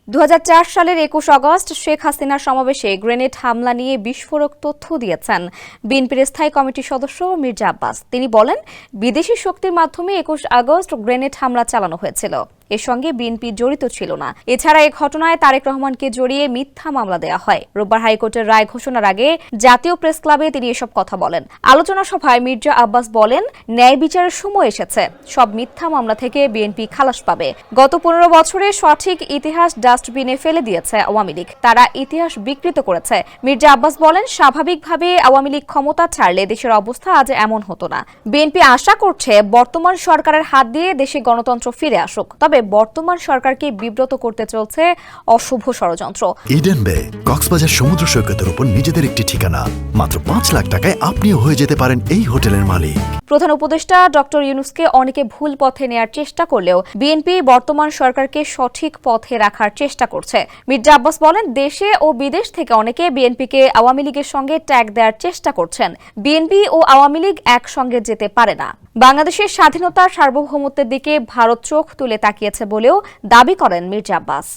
2004 সালের 21 আগস্ট শেখ হাসিনার সমাবেশে গ্রেনেড হামলা নিয়ে বিস্ফোরক তথ্য দিয়েছেন বিএনপির স্থায়ী কমিটির সদস্য মির্জা আব্বাস। তিনি বলেন, বিদেশি শক্তির মাধ্যমে 21 আগস্ট গ্রেনেড হামলা চালানো হয়েছিল। এর সঙ্গে বিএনপি জড়িত ছিল না। এছাড়া এই ঘটনায় তারেক রহমানকে জড়িয়ে মিথ্যা মামলা দেওয়া হয়। রোববার হাইকোর্টের রায় ঘোষণার আগে জাতীয় প্রেস ক্লাবে তিনি এসব কথা বলেন। আলোচনা সভায় মির্জা আব্বাস বলেন, ন্যায় বিচারের সময় এসেছে। সব মিথ্যা মামলা থেকে বিএনপি খালাস পাবে। গত 15 বছরে সঠিক ইতিহাস ডাস্টবিনে ফেলে দিয়েছে আওয়ামী লীগ। তারা ইতিহাস বিকৃত করেছে। মির্জা আব্বাস বলেন, স্বাভাবিকভাবে আওয়ামী লীগ ক্ষমতা ছাড়লে দেশের অবস্থা আজ এমন হতো না। বিএনপি আশা করছে বর্তমান সরকারের হাত দিয়ে দেশে গণতন্ত্র ফিরে আসুক। তবে বর্তমান সরকারকে বিব্রত করতে চলছে অশুভ ষড়যন্ত্র। ইডেন বে কক্সবাজার সমুদ্র সৈকতের উপর নিজেদের একটি ঠিকানা। মাত্র 5 লাখ টাকায় আপনিও হয়ে যেতে পারেন এই হোটেলের মালিক। প্রধান উপদেষ্টা ডক্টর ইউনূসকে অনেকে ভুল পথে নেয়ার চেষ্টা করলেও বিএনপি বর্তমান সরকারকে সঠিক পথে রাখার চেষ্টা করছে। মির্জা আব্বাস বলেন, দেশে ও বিদেশ থেকে অনেকে বিএনপিকে আওয়ামী লীগের সঙ্গে ট্যাগ দেওয়ার চেষ্টা করছেন। বিএনপি ও আওয়ামী লীগ একসঙ্গে যেতে পারে না। বাংলাদেশের স্বাধীনতা সার্বভৌমত্বের দিকে ভারত চোখ তুলে তাকিয়েছে বলেও দাবি করেন মির্জা আব্বাস।